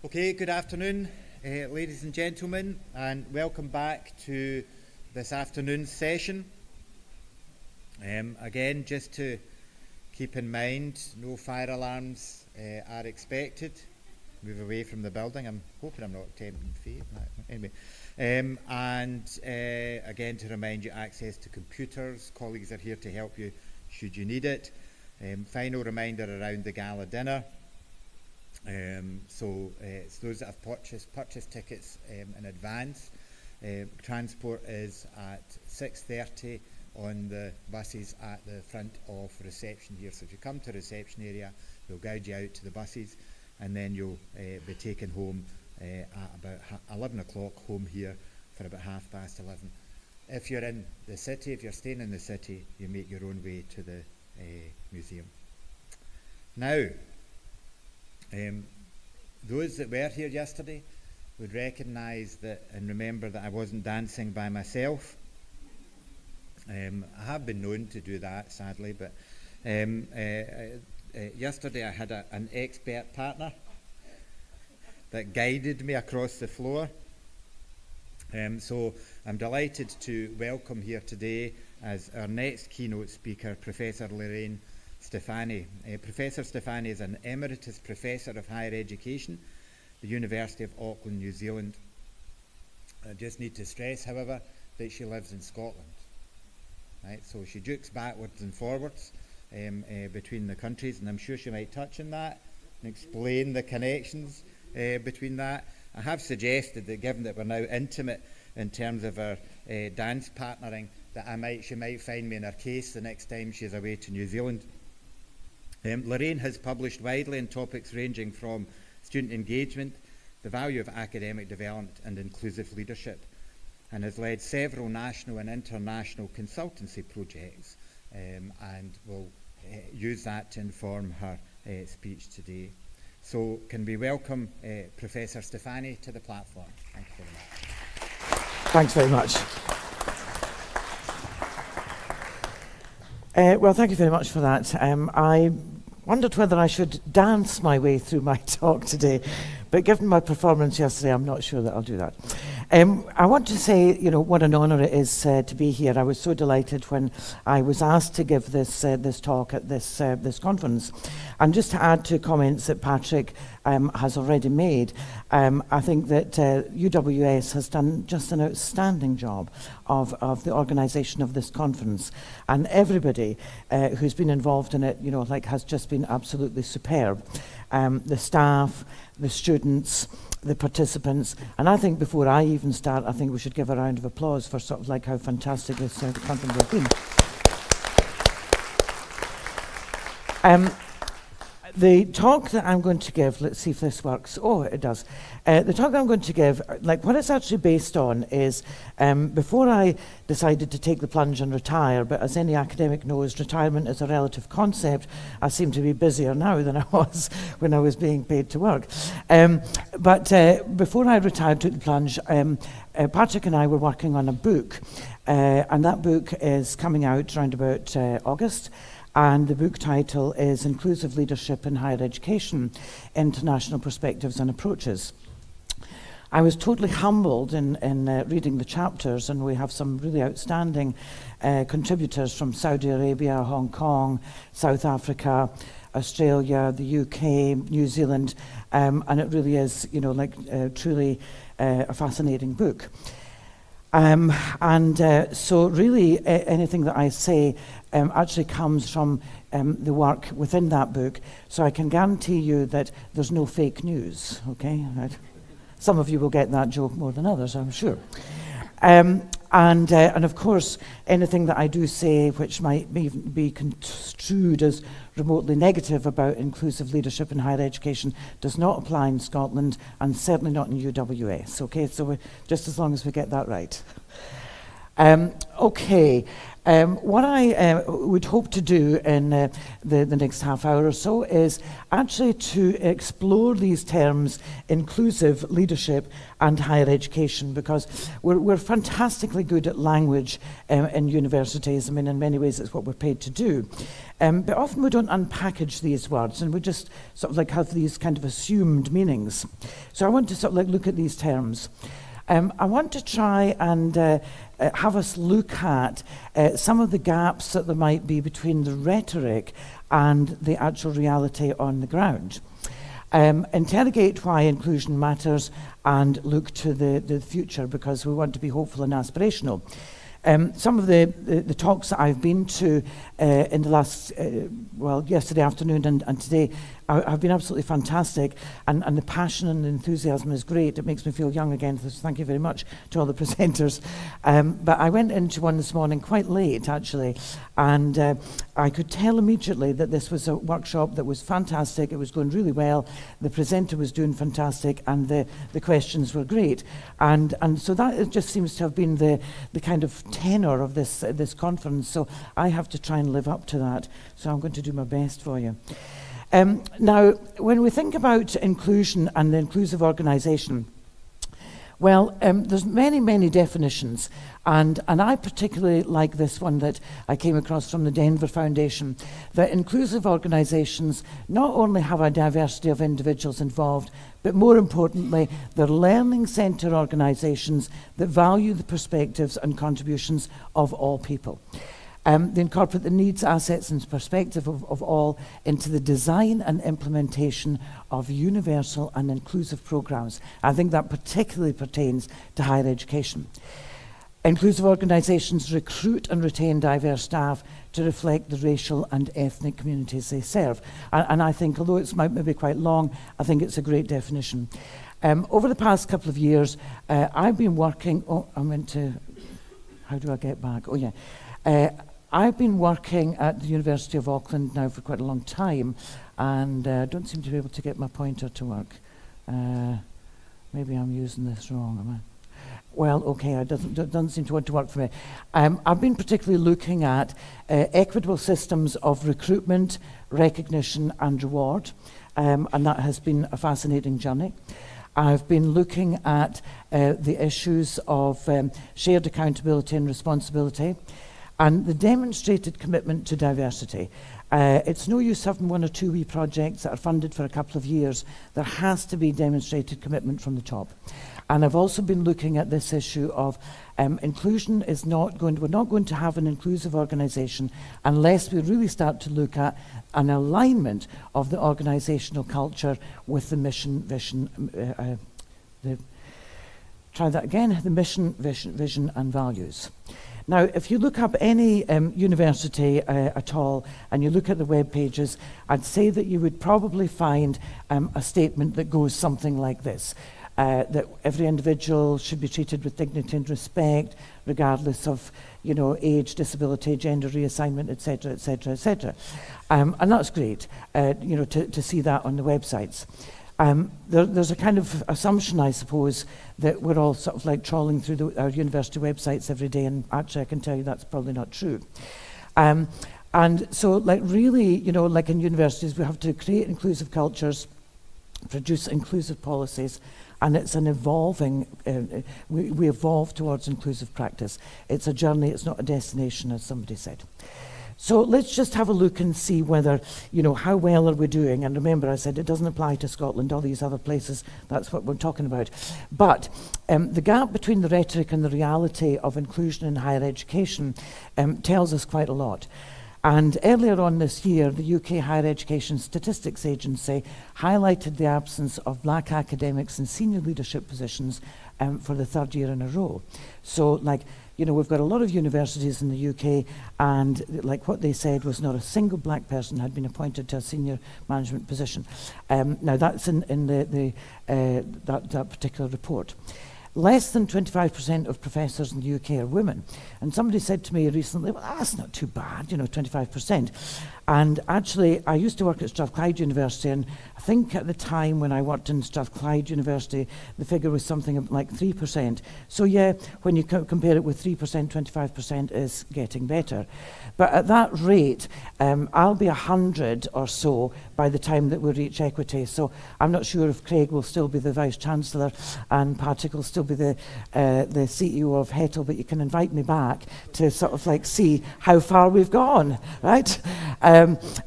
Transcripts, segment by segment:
Okay, good afternoon, ladies and gentlemen, and welcome back to this afternoon's session. Again, just to keep in mind, no fire alarms are expected. Move away from the building. I'm hoping I'm not tempting fate. Anyway, again, to remind you, access to computers. Colleagues are here to help you should you need it. Final reminder around the gala dinner. So those that have purchased tickets in advance. Transport is at 6:30 on the buses at the front of reception here. So if you come to the reception area, they'll guide you out to the buses, and then you'll be taken home at about 11 o'clock, home here for about 11:30. If you're in the city, if you're staying in the city, you make your own way to the museum. Now, those that were here yesterday would recognise that and remember that I wasn't dancing by myself. I have been known to do that, sadly, but yesterday I had an expert partner that guided me across the floor. So I'm delighted to welcome here today as our next keynote speaker, Professor Lorraine Stefani. Professor Stefani is an Emeritus Professor of Higher Education, the University of Auckland, New Zealand. I just need to stress, however, that she lives in Scotland. Right? So she jukes backwards and forwards between the countries, and I'm sure she might touch on that and explain the connections between that. I have suggested that given that we're now intimate in terms of our dance partnering, that she might find me in her case the next time she's away to New Zealand. Lorraine has published widely on topics ranging from student engagement, the value of academic development and inclusive leadership, and has led several national and international consultancy projects, and will use that to inform her speech today. So can we welcome Professor Stefani to the platform. Thank you very much. Thanks very much. Well, thank you very much for that. I wondered whether I should dance my way through my talk today, but given my performance yesterday, I'm not sure that I'll do that. I want to say, what an honour it is to be here. I was so delighted when I was asked to give this talk at this conference. And just to add to comments that Patrick has already made, I think that UWS has done just an outstanding job of the organisation of this conference, and everybody who's been involved in it, has just been absolutely superb. The staff, the students, the participants, and I think before I even start, I think we should give a round of applause for sort of like how fantastic this conference has been. The talk that I'm going to give, let's see if this works. Oh, it does. The talk that I'm going to give, what it's actually based on is, before I decided to take the plunge and retire, but as any academic knows, retirement is a relative concept. I seem to be busier now than I was when I was being paid to work. But before I retired, took the plunge, Patrick and I were working on a book, and that book is coming out around about August. And the book title is Inclusive Leadership in Higher Education, International Perspectives and Approaches. I was totally humbled in reading the chapters, and we have some really outstanding contributors from Saudi Arabia, Hong Kong, South Africa, Australia, the UK, New Zealand, and it really is, truly a fascinating book. So really anything that I say actually comes from the work within that book, so I can guarantee you that there's no fake news, okay? Right. Some of you will get that joke more than others, I'm sure. And of course, anything that I do say which might be construed as remotely negative about inclusive leadership in higher education does not apply in Scotland, and certainly not in UWS, okay? So just as long as we get that right. Okay. What I would hope to do in the next half hour or so is actually to explore these terms, inclusive leadership and higher education, because we're fantastically good at language in universities. I mean, in many ways it's what we're paid to do. But often we don't unpackage these words, and we just sort of like have these kind of assumed meanings. So I want to sort of like look at these terms. I want to try and have us look at some of the gaps that there might be between the rhetoric and the actual reality on the ground. Interrogate why inclusion matters and look to the future, because we want to be hopeful and aspirational. Some of the talks that I've been to in the last, yesterday afternoon and today have been absolutely fantastic, and the passion and the enthusiasm is great. It makes me feel young again, so thank you very much to all the presenters. But I went into one this morning quite late, actually, and I could tell immediately that this was a workshop that was fantastic. It was going really well. The presenter was doing fantastic, and the questions were great. And so that it just seems to have been the kind of tenor of this conference. So I have to try and live up to that. So I'm going to do my best for you. Now, when we think about inclusion and the inclusive organisation, well, there's many definitions, and I particularly like this one that I came across from the Denver Foundation, that inclusive organisations not only have a diversity of individuals involved, but more importantly, they're learning centre organisations that value the perspectives and contributions of all people. They incorporate the needs, assets and perspective of all into the design and implementation of universal and inclusive programmes. I think that particularly pertains to higher education. Inclusive organisations recruit and retain diverse staff to reflect the racial and ethnic communities they serve. And I think, although it's maybe quite long, I think it's a great definition. Over the past couple of years, I've been working... How do I get back? Oh, yeah. I've been working at the University of Auckland now for quite a long time, and don't seem to be able to get my pointer to work. Maybe I'm using this wrong, am I? Well, okay, it doesn't seem to want to work for me. I've been particularly looking at equitable systems of recruitment, recognition and reward, and that has been a fascinating journey. I've been looking at the issues of shared accountability and responsibility, and the demonstrated commitment to diversity. It's no use having one or two wee projects that are funded for a couple of years. There has to be demonstrated commitment from the top. And I've also been looking at this issue of inclusion is not going to, we're not going to have an inclusive organisation unless we really start to look at an alignment of the organisational culture with the mission, vision, the mission, vision and values. Now, if you look up any university at all, and you look at the web pages, I'd say that you would probably find a statement that goes something like this, that every individual should be treated with dignity and respect, regardless of, age, disability, gender reassignment, etc., etc., etc. And that's great, to see that on the websites. There's a kind of assumption, I suppose, that we're all sort of like trawling through our university websites every day, and actually I can tell you that's probably not true. And so, like really, like in universities, we have to create inclusive cultures, produce inclusive policies, and it's an evolving, we evolve towards inclusive practice. It's a journey, it's not a destination, as somebody said. So let's just have a look and see whether, how well are we doing. And remember, I said it doesn't apply to Scotland, all these other places, that's what we're talking about. But the gap between the rhetoric and the reality of inclusion in higher education tells us quite a lot. And earlier on this year, the UK Higher Education Statistics Agency highlighted the absence of black academics in senior leadership positions for the third year in a row. So, we've got a lot of universities in the UK, and what they said was not a single black person had been appointed to a senior management position. Now that's in that particular report. less than 25% of professors in the UK are women. And somebody said to me recently, well, that's not too bad, 25%. And actually, I used to work at Strathclyde University, and I think at the time when I worked in Strathclyde University, the figure was something like 3%. So yeah, when you compare it with 3%, 25% is getting better. But at that rate, I'll be 100 or so by the time that we reach equity. So I'm not sure if Craig will still be the Vice-Chancellor and Patrick will still be the CEO of Hetl, but you can invite me back to sort of like see how far we've gone, right?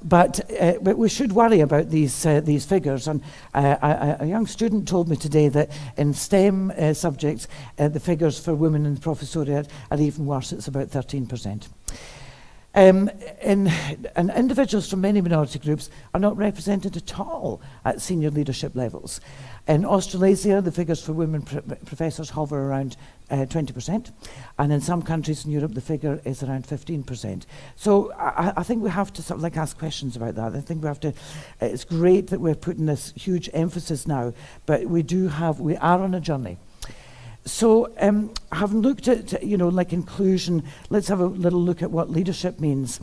But we should worry about these figures. And a young student told me today that in STEM subjects, the figures for women in the professoriate are even worse. It's about 13%. And individuals from many minority groups are not represented at all at senior leadership levels. In Australasia, the figures for women professors hover around 20%, and in some countries in Europe, the figure is around 15%. So I think we have to sort of like ask questions about that. I think we have to. It's great that we're putting this huge emphasis now, but we are on a journey. So having looked at, like inclusion, let's have a little look at what leadership means.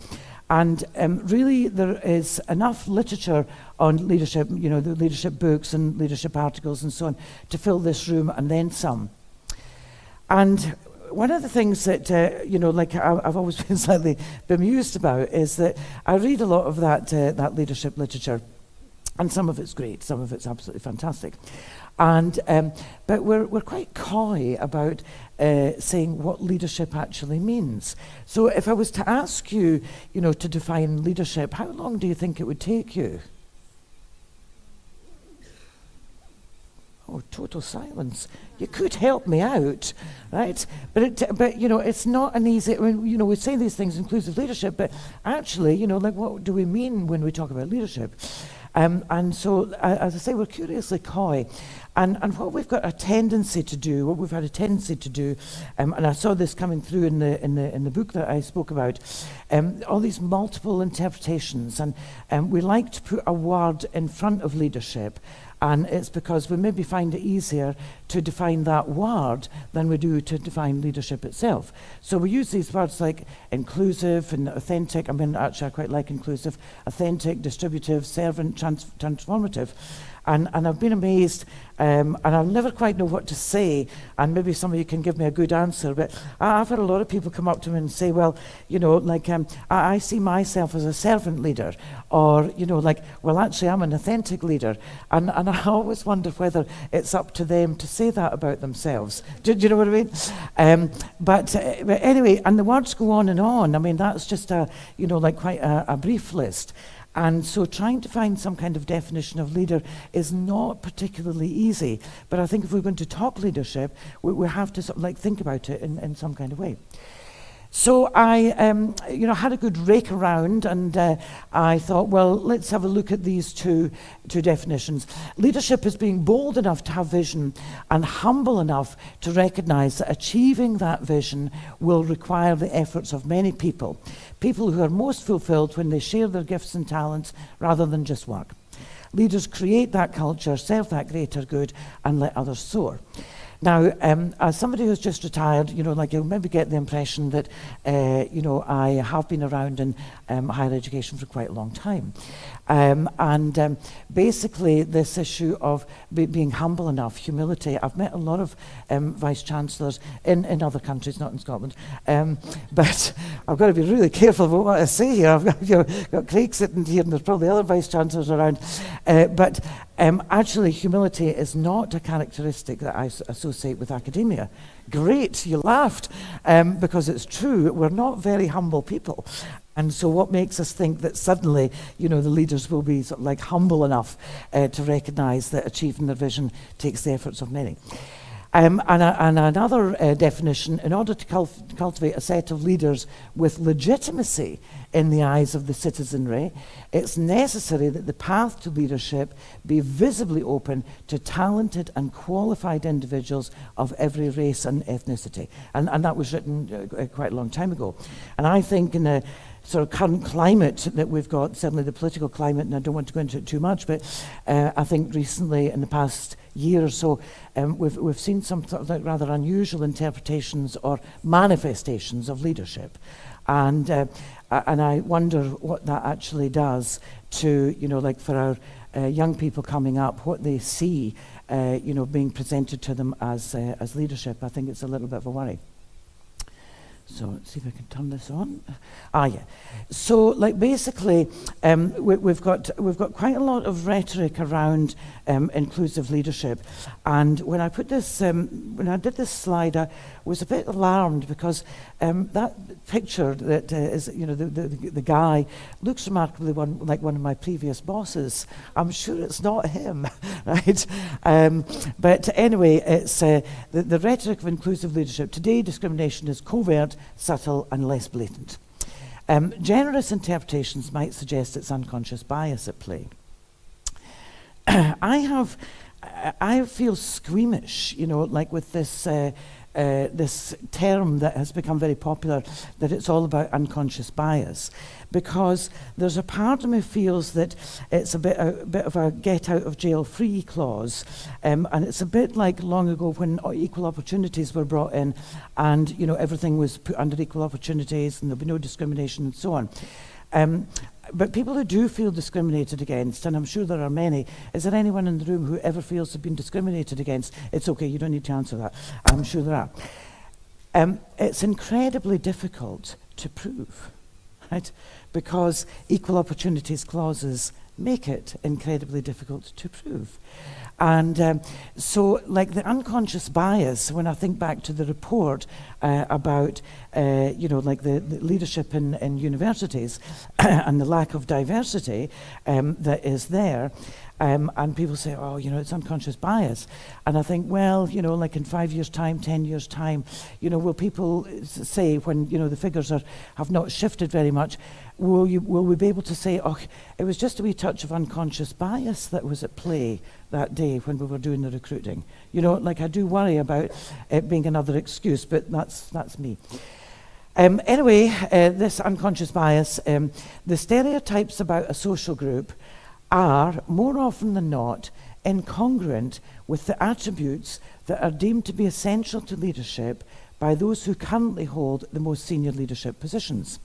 And really there is enough literature on leadership, the leadership books and leadership articles and so on, to fill this room and then some. And one of the things that, I've always been slightly bemused about is that I read a lot of that leadership literature, and some of it's great, some of it's absolutely fantastic. And but we're quite coy about saying what leadership actually means. So if I was to ask you, to define leadership, how long do you think it would take you? Oh, total silence. You could help me out, right? But it's not an easy. I mean, we say these things, inclusive leadership, but actually, what do we mean when we talk about leadership? And so, as I say, we're curiously coy. And what we've got a tendency to do, what we've had a tendency to do, and I saw this coming through in the book that I spoke about, all these multiple interpretations, and we like to put a word in front of leadership, and it's because we maybe find it easier to define that word than we do to define leadership itself. So we use these words like inclusive and authentic. I mean, actually, I quite like inclusive, authentic, distributive, servant, transformative. And I've been amazed, and I'll never quite know what to say, and maybe some of you can give me a good answer, but I've had a lot of people come up to me and say, well, I see myself as a servant leader, or, well, actually, I'm an authentic leader. And I always wonder whether it's up to them to say that about themselves. Do you know what I mean? But anyway, and the words go on and on. I mean, that's just quite a brief list. And so trying to find some kind of definition of leader is not particularly easy. But I think if we're going to talk leadership, we have to sort of think about it in some kind of way. So I had a good rake around, and I thought, well, let's have a look at these two definitions. Leadership is being bold enough to have vision and humble enough to recognize that achieving that vision will require the efforts of many people who are most fulfilled when they share their gifts and talents rather than just work. Leaders create that culture, serve that greater good, and let others soar. Now, as somebody who's just retired, you'll maybe get the impression that, I have been around in higher education for quite a long time. Basically, this issue of being humble enough, humility, I've met a lot of Vice-Chancellors in other countries, not in Scotland, but I've got to be really careful about what I say here. I've got Craig sitting here, and there's probably other Vice-Chancellors around, but actually, humility is not a characteristic that I associate with academia. Great, you laughed, because it's true. We're not very humble people. And so what makes us think that suddenly, the leaders will be sort of humble enough to recognize that achieving their vision takes the efforts of many. And another definition, in order to cultivate a set of leaders with legitimacy in the eyes of the citizenry, it's necessary that the path to leadership be visibly open to talented and qualified individuals of every race and ethnicity. And that was written quite a long time ago. And I think in the sort of current climate that we've got, certainly the political climate, and I don't want to go into it too much, but I think recently in the past year or so, we've seen some sort of like rather unusual interpretations or manifestations of leadership. And I wonder what that actually does to, like for our young people coming up, what they see, being presented to them as leadership. I think it's a little bit of a worry. So let's see if I can turn this on. Yeah. So, like basically, we've got quite a lot of rhetoric around inclusive leadership, and when I put this, when I did this slide, I was a bit alarmed because that picture that is, the guy looks remarkably like one of my previous bosses. I'm sure it's not him, right? But anyway, it's the rhetoric of inclusive leadership. Today, discrimination is covert, subtle, and less blatant. Generous interpretations might suggest it's unconscious bias at play. I feel squeamish, like with this this term that has become very popular, that it's all about unconscious bias, because there's a part of me feels that it's a bit of a get out of jail free clause, and it's a bit like long ago when equal opportunities were brought in, and everything was put under equal opportunities and there'll be no discrimination and so on. But people who do feel discriminated against, and I'm sure there are many, is there anyone in the room who ever feels they've been discriminated against? It's okay, you don't need to answer that. I'm sure there are. It's incredibly difficult to prove, right? Because equal opportunities clauses make it incredibly difficult to prove. And so, like the unconscious bias, when I think back to the report about, like the leadership in universities and the lack of diversity that is there, and people say, oh, it's unconscious bias. And I think, well, like in 5 years' time, 10 years' time, will people say when, the figures have not shifted very much, will we be able to say, oh, it was just a wee touch of unconscious bias that was at play that day when we were doing the recruiting? Like I do worry about it being another excuse, but that's me. Anyway, this unconscious bias, the stereotypes about a social group are, more often than not, incongruent with the attributes that are deemed to be essential to leadership by those who currently hold the most senior leadership positions.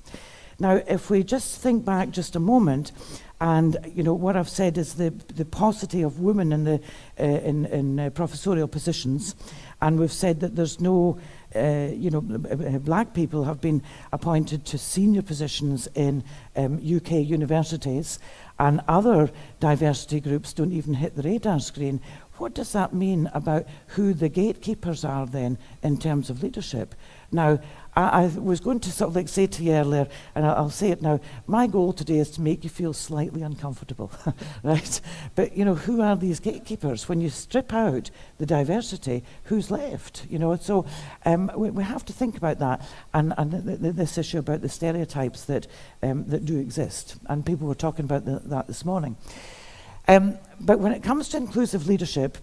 Now, if we just think back just a moment, and what I've said is the paucity of women in the in professorial positions, and we've said that there's no, black people have been appointed to senior positions in UK universities, and other diversity groups don't even hit the radar screen. What does that mean about who the gatekeepers are then in terms of leadership? Now, I was going to sort of like say to you earlier, and I'll say it now, my goal today is to make you feel slightly uncomfortable, right? But, who are these gatekeepers? When you strip out the diversity, who's left? So we have to think about that, and this issue about the stereotypes that do exist, and people were talking about that this morning. But when it comes to inclusive leadership,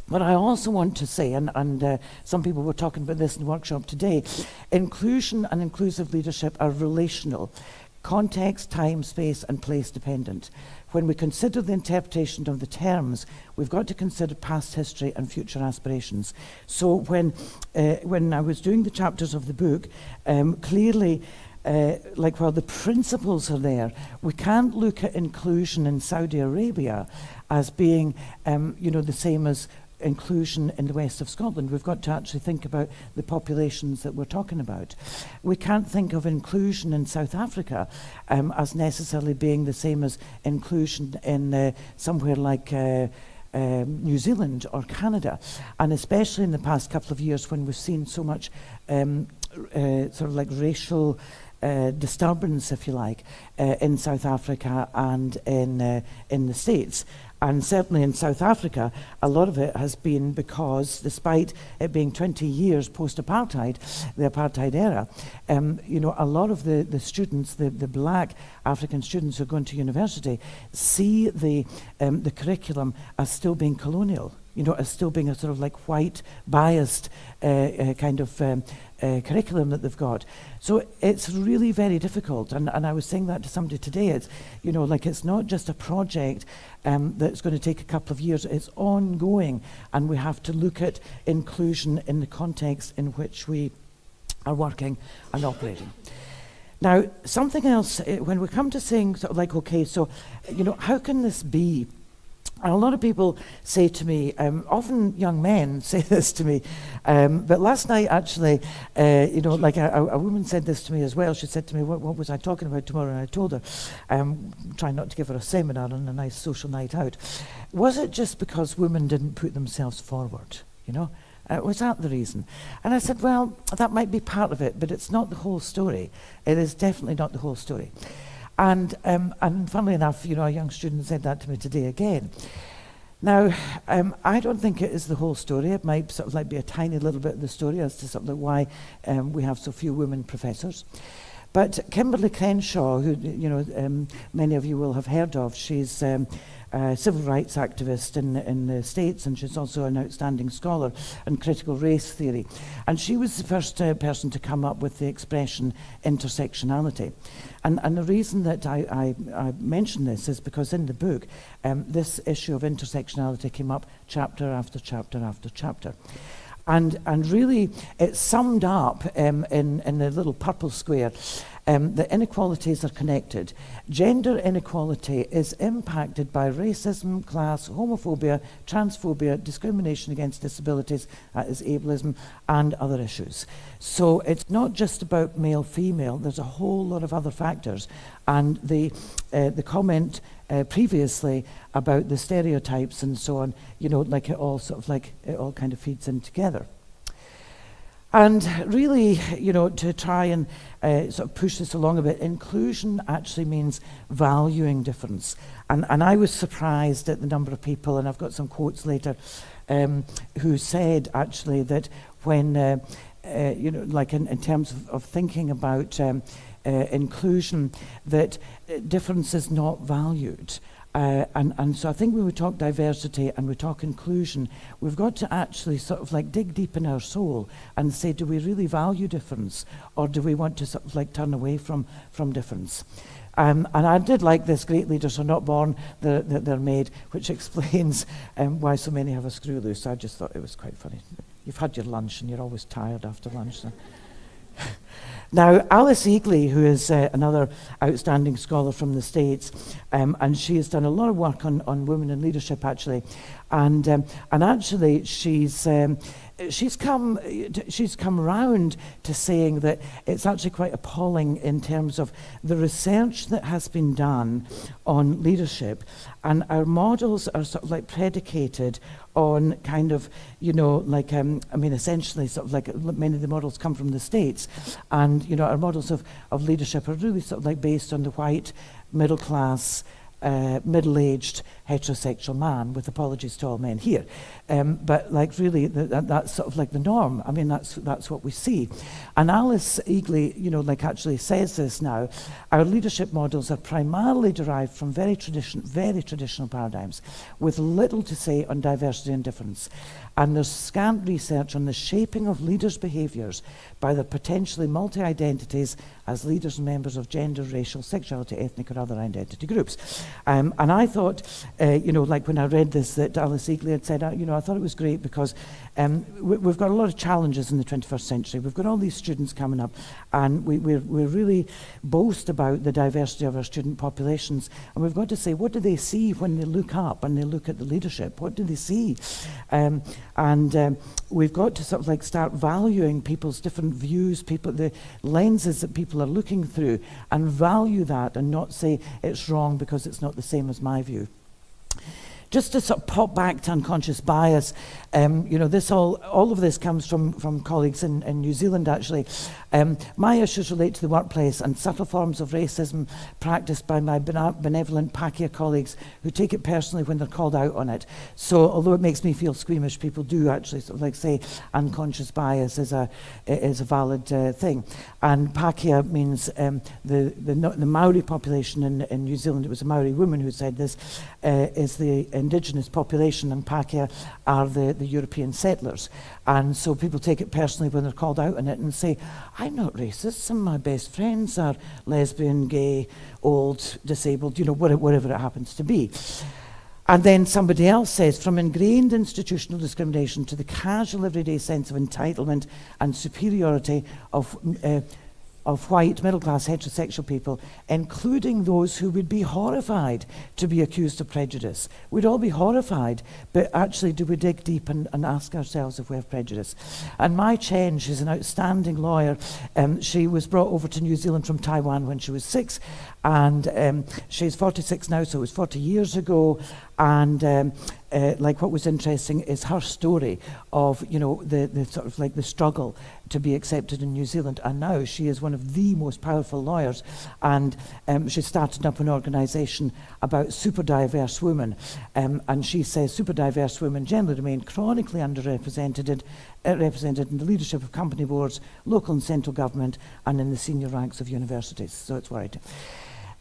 what I also want to say, and some people were talking about this in the workshop today, inclusion and inclusive leadership are relational, context, time, space, and place dependent. When we consider the interpretation of the terms, we've got to consider past history and future aspirations. So when I was doing the chapters of the book, clearly, while the principles are there, we can't look at inclusion in Saudi Arabia as being, the same as inclusion in the west of Scotland. We've got to actually think about the populations that we're talking about. We can't think of inclusion in South Africa as necessarily being the same as inclusion in somewhere like New Zealand or Canada, and especially in the past couple of years when we've seen so much sort of like racial disturbance, if you like, in South Africa and in the States. And certainly in South Africa, a lot of it has been because, despite it being 20 years post-apartheid, the apartheid era, a lot of the students, the black African students who are going to university, see the curriculum as still being colonial. as still being a sort of like white biased kind of curriculum that they've got. So it's really very difficult, and I was saying that to somebody today. It's it's not just a project that's going to take a couple of years. It's ongoing, and we have to look at inclusion in the context in which we are working and operating. Now, something else, when we come to saying sort of like, okay, so how can this be? And a lot of people say to me, often young men say this to me, but last night actually, a woman said this to me as well. She said to me, what was I talking about tomorrow? And I told her, trying not to give her a seminar on a nice social night out. Was it just because women didn't put themselves forward, was that the reason? And I said, well, that might be part of it, but it's not the whole story. It is definitely not the whole story. And funnily enough, a young student said that to me today again. Now, I don't think it is the whole story. It might sort of like be a tiny little bit of the story as to sort of like why we have so few women professors. But Kimberly Crenshaw, who many of you will have heard of, she's a civil rights activist in the States, and she's also an outstanding scholar in critical race theory. And she was the first person to come up with the expression intersectionality. And the reason that I mention this is because in the book, this issue of intersectionality came up chapter after chapter after chapter. And really, it's summed up in the little purple square. The inequalities are connected. Gender inequality is impacted by racism, class, homophobia, transphobia, discrimination against disabilities, that is ableism, and other issues. So it's not just about male-female, there's a whole lot of other factors. And the comment previously about the stereotypes and so on, it all kind of feeds in together. And really, to try and sort of push this along a bit, inclusion actually means valuing difference. And I was surprised at the number of people, and I've got some quotes later, who said actually that when, in terms of thinking about inclusion, that difference is not valued. And so I think when we talk diversity and we talk inclusion, we've got to actually sort of like dig deep in our soul and say, do we really value difference, or do we want to sort of like turn away from difference? And I did like this, great leaders are not born, they're made, which explains why so many have a screw loose. I just thought it was quite funny. You've had your lunch and you're always tired after lunch. So. Now, Alice Eagley, who is another outstanding scholar from the States, and she has done a lot of work on women in leadership, actually, and actually she's come around to saying that it's actually quite appalling in terms of the research that has been done on leadership, and our models are sort of like predicated on kind of, essentially sort of like many of the models come from the States, and, our models of leadership are really sort of like based on the white, middle class, middle-aged heterosexual man, with apologies to all men here. But like really, that's sort of like the norm. I mean, that's what we see. And Alice Eagley, actually says this now. Our leadership models are primarily derived from very traditional paradigms, with little to say on diversity and difference. And there's scant research on the shaping of leaders' behaviours by their potentially multi-identities as leaders and members of gender, racial, sexuality, ethnic or other identity groups. And I thought, when I read this, that Alice Eagley had said, I thought it was great because we've got a lot of challenges in the 21st century. We've got all these students coming up, and we really boast about the diversity of our student populations. And we've got to say, what do they see when they look up and they look at the leadership? What do they see? And we've got to sort of like start valuing people's different views, the lenses that people are looking through, and value that and not say it's wrong because it's not the same as my view. Just to sort of pop back to unconscious bias, all of this comes from colleagues in New Zealand, actually. My issues relate to the workplace and subtle forms of racism practiced by my benevolent Pākehā colleagues who take it personally when they're called out on it. So although it makes me feel squeamish, people do actually sort of like say unconscious bias is a valid thing. And Pākehā means the Maori population in New Zealand. It was a Maori woman who said this, is the indigenous population in Pakia are the European settlers. And so people take it personally when they're called out on it and say, I'm not racist, some of my best friends are lesbian, gay, old, disabled, whatever it happens to be. And then somebody else says, from ingrained institutional discrimination to the casual everyday sense of entitlement and superiority of white, middle-class, heterosexual people, including those who would be horrified to be accused of prejudice. We'd all be horrified, but actually do we dig deep and ask ourselves if we have prejudice? And Mai Chen, she's an outstanding lawyer. She was brought over to New Zealand from Taiwan when she was 6, and she's 46 now, so it was 40 years ago. And what was interesting is her story of, the sort of like the struggle to be accepted in New Zealand. And now she is one of the most powerful lawyers. And she started up an organisation about super diverse women. And she says super diverse women generally remain chronically underrepresented represented in the leadership of company boards, local and central government, and in the senior ranks of universities. So it's worried.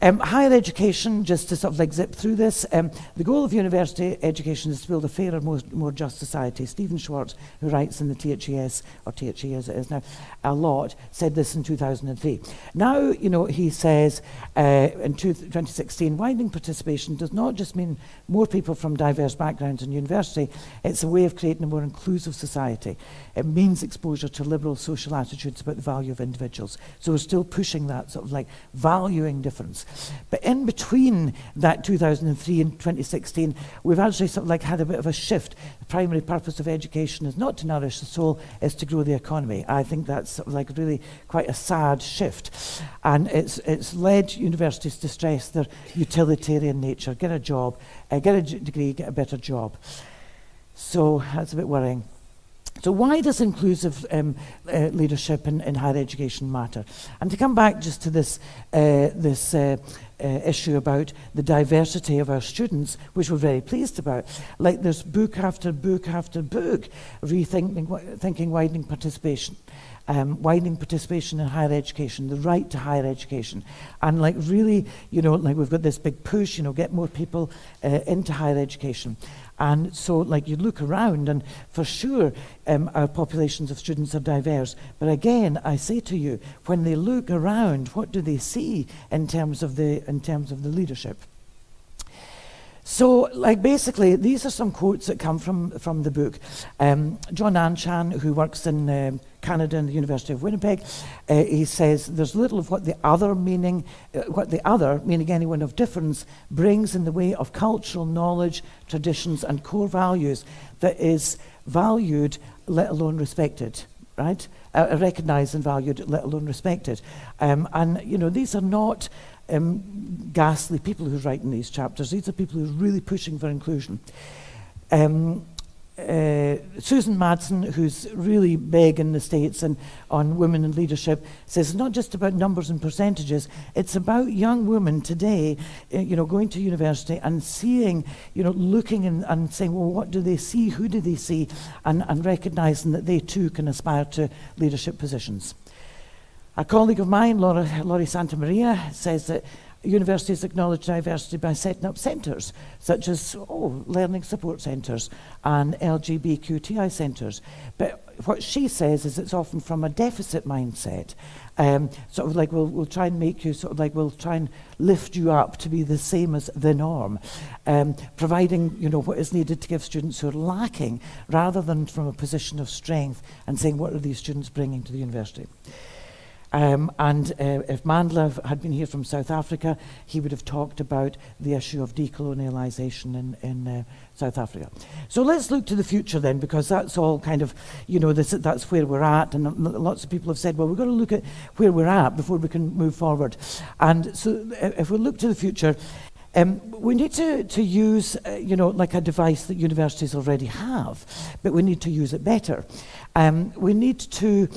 Higher education, just to sort of like zip through this, the goal of university education is to build a fairer, more just society. Stephen Schwartz, who writes in the THES, or THE as it is now, a lot, said this in 2003. Now, he says in 2016, widening participation does not just mean more people from diverse backgrounds in university, it's a way of creating a more inclusive society. It means exposure to liberal social attitudes about the value of individuals. So we're still pushing that sort of like valuing difference. But in between that 2003 and 2016, we've actually sort of like had a bit of a shift. The primary purpose of education is not to nourish the soul, it's to grow the economy. I think that's sort of like really quite a sad shift. And it's led universities to stress their utilitarian nature. Get a job, get a degree, get a better job. So that's a bit worrying. So why does inclusive leadership in higher education matter? And to come back just to this issue about the diversity of our students, which we're very pleased about, like there's book after book after book, thinking widening participation. Widening participation in higher education, the right to higher education. And like really, like we've got this big push, get more people into higher education. And so like you look around and for sure our populations of students are diverse. But again, I say to you, when they look around, what do they see in terms of the leadership? So, like basically, these are some quotes that come from the book. John Anshan, who works in Canada and the University of Winnipeg, he says there's little of what the other, meaning anyone of difference, brings in the way of cultural knowledge, traditions, and core values that is valued, let alone respected. Right? Recognised and valued, let alone respected. And these are not ghastly people who write in these chapters. These are people who are really pushing for inclusion. Susan Madsen, who's really big in the States and on women in leadership, says it's not just about numbers and percentages, it's about young women today, going to university and seeing, looking and saying, well, what do they see, who do they see, and recognising that they too can aspire to leadership positions. A colleague of mine, Laurie Santamaria, says that universities acknowledge diversity by setting up centres, such as learning support centres and LGBTQI centres. But what she says is it's often from a deficit mindset. Sort of like we'll try and make you, we'll try and lift you up to be the same as the norm, providing what is needed to give students who are lacking, rather than from a position of strength and saying what are these students bringing to the university. If Mandla had been here from South Africa, he would have talked about the issue of decolonialisation in South Africa. So let's look to the future then, because that's all kind of, that's where we're at. And lots of people have said, well, we've got to look at where we're at before we can move forward. And so if we look to the future, we need to use, like a device that universities already have, but we need to use it better. We need to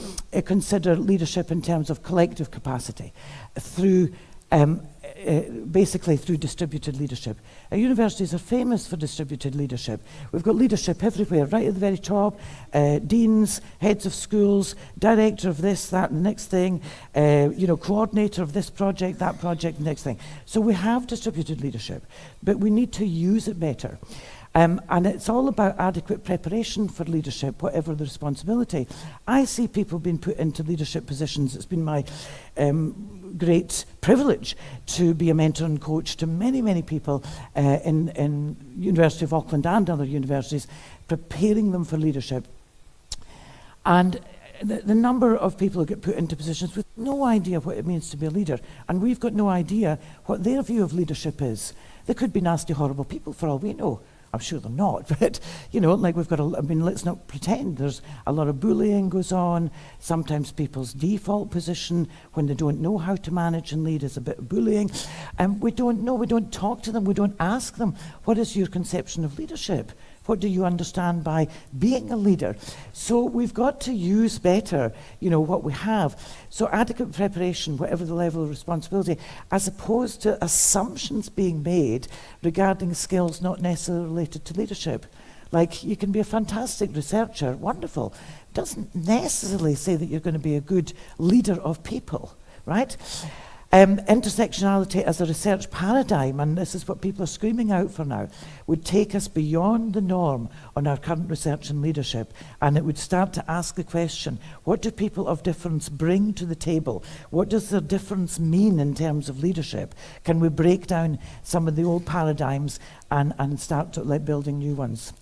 consider leadership in terms of collective capacity through, basically through distributed leadership. Universities are famous for distributed leadership. We've got leadership everywhere, right at the very top, deans, heads of schools, director of this, that, and the next thing, coordinator of this project, that project, the next thing. So we have distributed leadership, but we need to use it better. And it's all about adequate preparation for leadership, whatever the responsibility. I see people being put into leadership positions. It's been my great privilege to be a mentor and coach to many, many people in University of Auckland and other universities, preparing them for leadership. And the number of people who get put into positions with no idea what it means to be a leader, and we've got no idea what their view of leadership is. They could be nasty, horrible people for all we know. I'm sure they're not, but, you know, like we've got let's not pretend. There's a lot of bullying goes on. Sometimes people's default position when they don't know how to manage and lead is a bit of bullying. We don't know, we don't talk to them, we don't ask them, what is your conception of leadership? What do you understand by being a leader? So we've got to use better, you know, what we have. So adequate preparation, whatever the level of responsibility, as opposed to assumptions being made regarding skills not necessarily related to leadership. Like, you can be a fantastic researcher, wonderful. Doesn't necessarily say that you're going to be a good leader of people, right? Intersectionality as a research paradigm, and this is what people are screaming out for now, would take us beyond the norm on our current research and leadership, and it would start to ask the question, what do people of difference bring to the table? What does their difference mean in terms of leadership? Can we break down some of the old paradigms and start to, like, building new ones?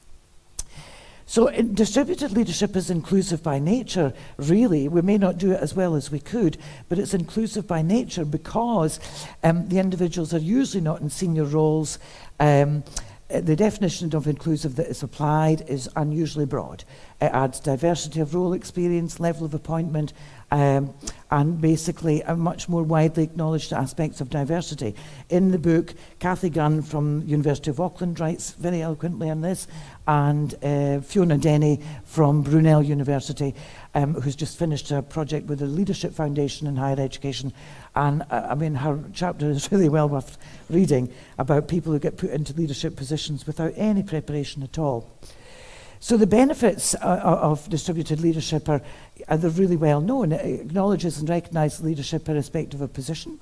So distributed leadership is inclusive by nature, really. We may not do it as well as we could, but it's inclusive by nature because the individuals are usually not in senior roles. The definition of inclusive that is applied is unusually broad. It adds diversity of role experience, level of appointment, and basically a much more widely acknowledged aspects of diversity. In the book, Cathy Gunn from University of Auckland writes very eloquently on this, and Fiona Denny from Brunel University, who's just finished a project with the Leadership Foundation in Higher Education. And I mean, her chapter is really well worth reading about people who get put into leadership positions without any preparation at all. So the benefits of distributed leadership are they're really well known. It acknowledges and recognises leadership irrespective of position.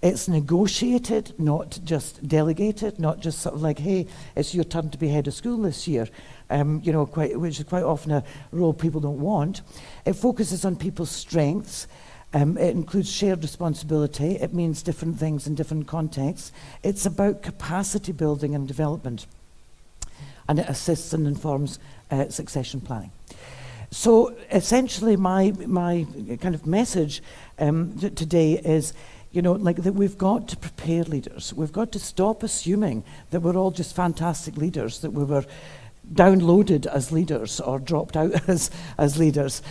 It's negotiated, not just delegated, not just sort of like, hey, it's your turn to be head of school this year, you know, which is quite often a role people don't want. It focuses on people's strengths. It includes shared responsibility. It means different things in different contexts. It's about capacity building and development. And it assists and informs succession planning. So essentially my kind of message today is, you know, like that we've got to prepare leaders. We've got to stop assuming that we're all just fantastic leaders, that we were downloaded as leaders or dropped out as leaders.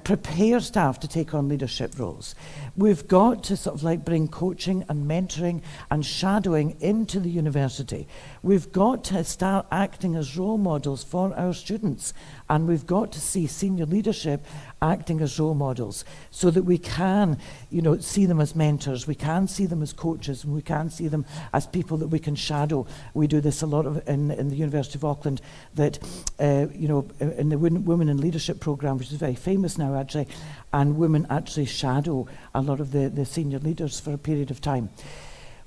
Prepare staff to take on leadership roles. We've got to sort of like bring coaching and mentoring and shadowing into the university. We've got to start acting as role models for our students, and we've got to see senior leadership acting as role models so that we can, you know, see them as mentors, we can see them as coaches, and we can see them as people that we can shadow. We do this a lot in the University of Auckland, that, you know, in the Women in Leadership program, which is very famous now actually, and women actually shadow a lot of the senior leaders for a period of time.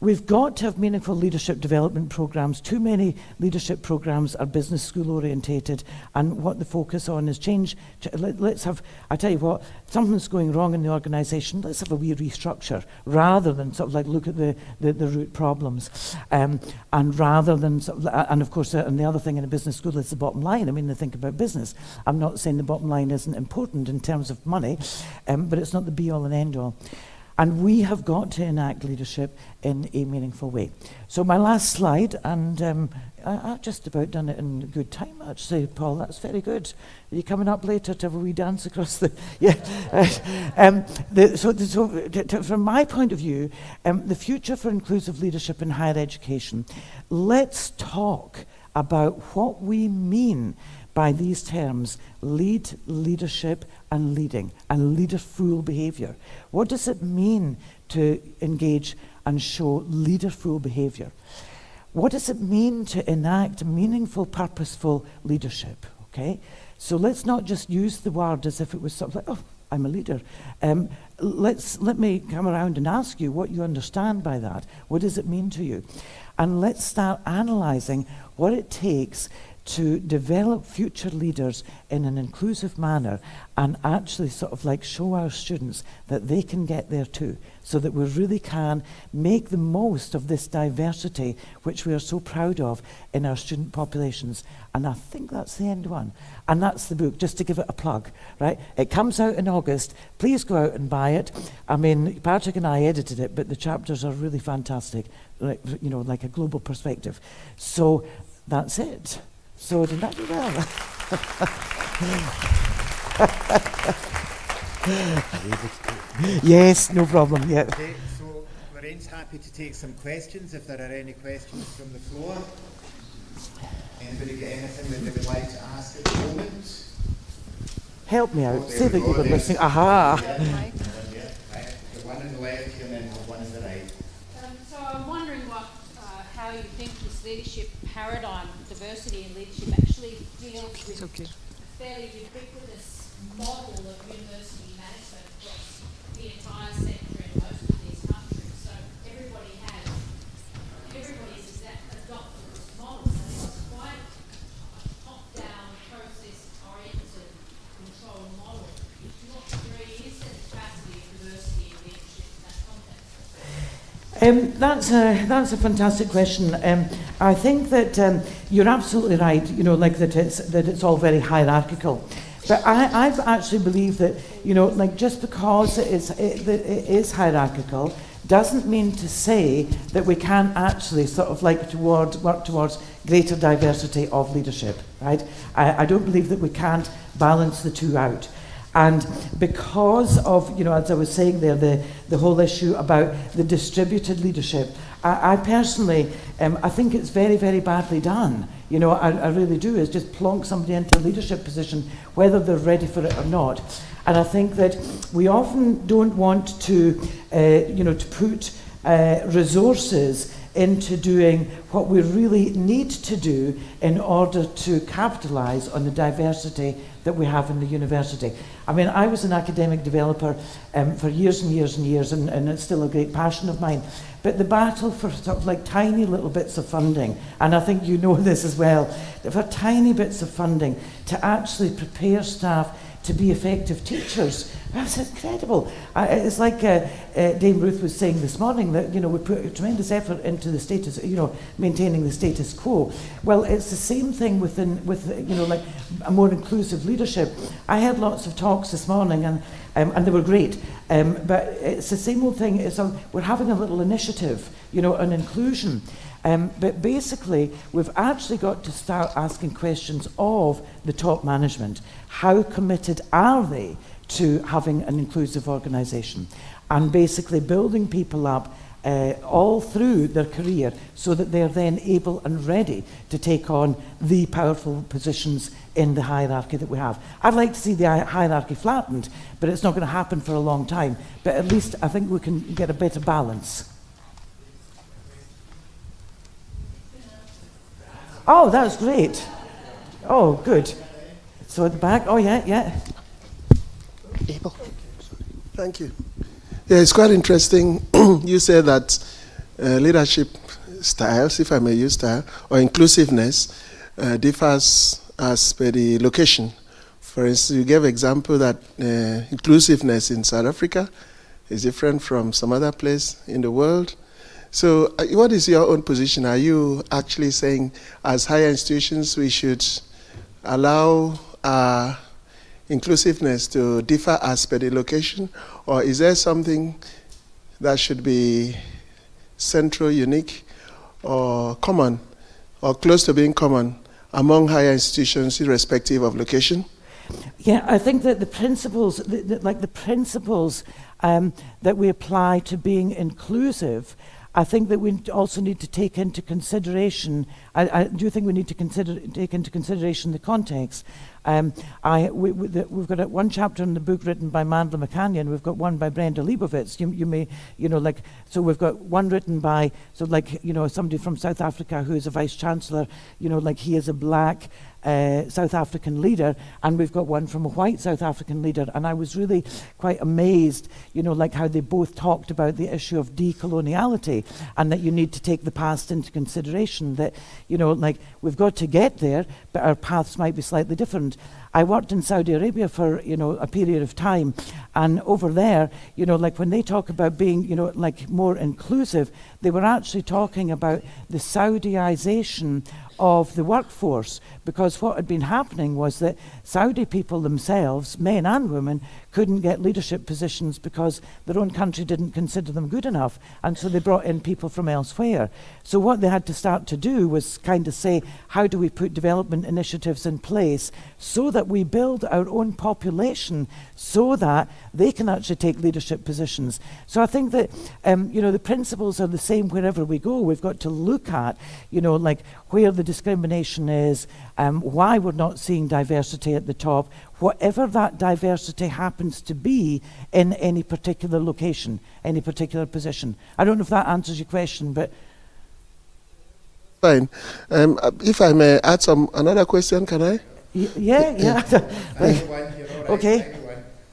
We've got to have meaningful leadership development programs. Too many leadership programs are business school orientated, and what the focus on is change. Let's have, I tell you what, something's going wrong in the organisation, let's have a wee restructure, rather than sort of like look at the root problems. And rather than, sort of, and of course, and the other thing in a business school is the bottom line. I mean, they think about business. I'm not saying the bottom line isn't important in terms of money, but it's not the be all and end all. And we have got to enact leadership in a meaningful way. So my last slide, and I've just about done it in good time, actually, Paul. That's very good. Are you coming up later to have a wee dance across the... Yeah. From my point of view, the future for inclusive leadership in higher education, let's talk about what we mean by these terms: lead, leadership, and leading, and leaderful behaviour. What does it mean to engage and show leaderful behaviour? What does it mean to enact meaningful, purposeful leadership? Okay, so let's not just use the word as if it was sort of like, oh, I'm a leader. Let me come around and ask you what you understand by that. What does it mean to you? And let's start analysing what it takes to develop future leaders in an inclusive manner and actually sort of like show our students that they can get there too, so that we really can make the most of this diversity which we are so proud of in our student populations. And I think that's the end one. And that's the book, just to give it a plug, right? It comes out in August. Please go out and buy it. I mean, Patrick and I edited it, but the chapters are really fantastic, like, you know, like a global perspective. So that's it. So did that do well? Yes, no problem. Yeah. Okay, so Lorraine's happy to take some questions if there are any questions from the floor. Anybody got anything that they would like to ask at the moment? Help me out. Oh, Say that you were there. listening. Aha. Yeah, right. The one on the left here and then the one on the right. So I'm wondering how you think this leadership paradigm, diversity in leadership, actually deals with a fairly ubiquitous model of university management across the entire sector in most of these countries. So everybody's adopted this model, and it's quite a top-down, process-oriented control model. Do you not agree? Is there the capacity of diversity in leadership in that context? That's a fantastic question. I think that you're absolutely right. You know, like that it's all very hierarchical. But I actually believe that, you know, like just because it is hierarchical doesn't mean to say that we can't actually sort of like work towards greater diversity of leadership, right? I don't believe that we can't balance the two out. And because of, you know, as I was saying there, the whole issue about the distributed leadership, I personally, I think it's very, very badly done. You know, I really do, is just plonk somebody into a leadership position, whether they're ready for it or not. And I think that we often don't want to, you know, to put resources into doing what we really need to do in order to capitalise on the diversity that we have in the university. I mean, I was an academic developer for years and years and years, and it's still a great passion of mine. But the battle for sort of like tiny little bits of funding, and I think you know this as well, for tiny bits of funding to actually prepare staff to be effective teachers. That's incredible. It's like Dame Ruth was saying this morning, that, you know, we put a tremendous effort into the status, you know, maintaining the status quo. Well, it's the same thing with you know, like a more inclusive leadership. I had lots of talks this morning, and they were great. But it's the same old thing. We're having a little initiative, you know, on inclusion. But basically, we've actually got to start asking questions of the top management. How committed are they to having an inclusive organisation? And basically building people up all through their career so that they're then able and ready to take on the powerful positions in the hierarchy that we have. I'd like to see the hierarchy flattened, but it's not going to happen for a long time. But at least I think we can get a better balance. Oh, that was great. Oh, good. So at the back, oh yeah. Abel. Thank you. Yeah, it's quite interesting. You said that leadership styles, if I may use style, or inclusiveness differs as per the location. For instance, you gave example that inclusiveness in South Africa is different from some other place in the world. So what is your own position? Are you actually saying as higher institutions we should allow inclusiveness to differ as per the location, or is there something that should be central, unique, or common, or close to being common among higher institutions irrespective of location? Yeah, I think that the principles, the principles that we apply to being inclusive, I think that we also need to take into consideration, I do think we need to take into consideration the context. We've got one chapter in the book written by Mandla McCanyon, we've got one by Brenda Leibovitz. You may, you know, like, so we've got one written by, so like, you know, somebody from South Africa who is a vice chancellor, you know, like he is a black South African leader, and we've got one from a white South African leader. And I was really quite amazed, like how they both talked about the issue of decoloniality, and that you need to take the past into consideration, that, like we've got to get there, but our paths might be slightly different. I worked in Saudi Arabia for, a period of time, and over there, like when they talk about being, like more inclusive, they were actually talking about the Saudiization of the workforce, because what had been happening was that Saudi people themselves, men and women, couldn't get leadership positions because their own country didn't consider them good enough, and so they brought in people from elsewhere. So what they had to start to do was kind of say, how do we put development initiatives in place so that we build our own population so that they can actually take leadership positions. So I think that the principles are the same wherever we go. We've got to look at like where the discrimination is, why we're not seeing diversity at the top, whatever that diversity happens to be in any particular location, any particular position. I don't know if that answers your question, but... Fine. If I may add another question, can I? Yeah. Okay.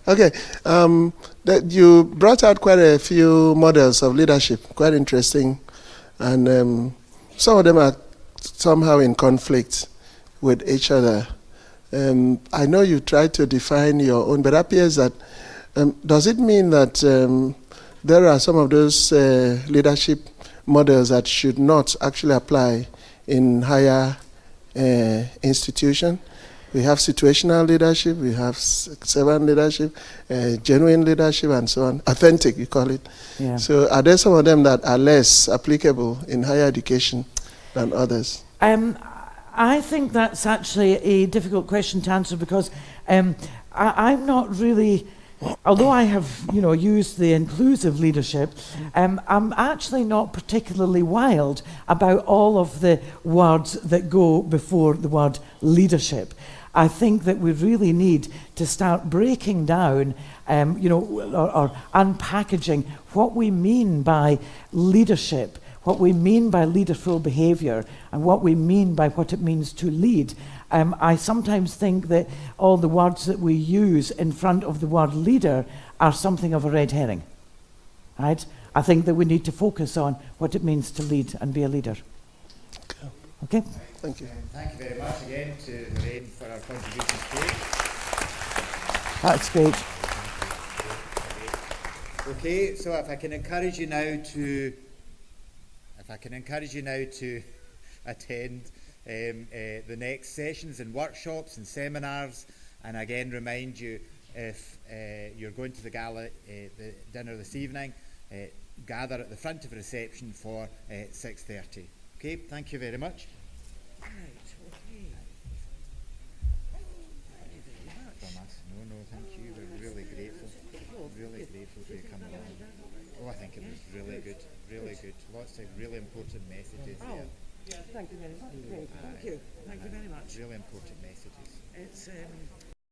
Okay. That you brought out quite a few models of leadership, quite interesting, and some of them are somehow in conflict with each other. I know you tried to define your own, but it appears that, does it mean that there are some of those leadership models that should not actually apply in higher institutions? We have situational leadership, we have servant leadership, genuine leadership, and so on. Authentic, you call it. Yeah. So are there some of them that are less applicable in higher education than others? I think that's actually a difficult question to answer, because I'm not really, although I have used the inclusive leadership, I'm actually not particularly wild about all of the words that go before the word leadership. I think that we really need to start breaking down, or unpackaging what we mean by leadership, what we mean by leaderful behaviour, and what we mean by what it means to lead. I sometimes think that all the words that we use in front of the word leader are something of a red herring. Right? I think that we need to focus on what it means to lead and be a leader. Okay? Thank you. Thank you very much again to Lorraine for our contributions today. That's great. Okay, so if I can encourage you now to attend the next sessions and workshops and seminars, and again remind you, if you're going to the gala, the dinner this evening, gather at the front of the reception for 6:30. Okay, thank you very much. No, thank you. We're really grateful. Really grateful for you coming along. Oh, I think it was really good. Really good. Lots of really important messages there. Thank you very much. Great. Thank you. Thank you very much. Really important messages. It's